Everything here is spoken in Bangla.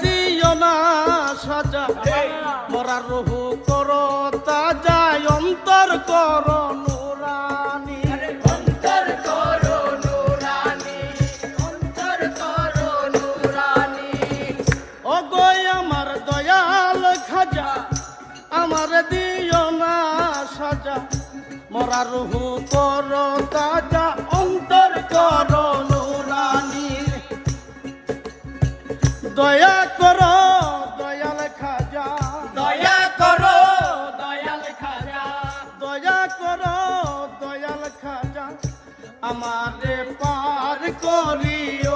দিও না সাজা মরার রুহু করো তাজা অন্তর করো নুরানি অন্তর করো নুরানি অন্তর করো নুরানি ও গো আমার দয়াল খাজা আমার দিও না সাজা মরার রুহু করো তাজা অন্তর করো নুরানি দয়া করো দয়াল খাজা দয়া করো দয়াল খাজা দয়া করো দয়াল খাজা আমারে পার করিও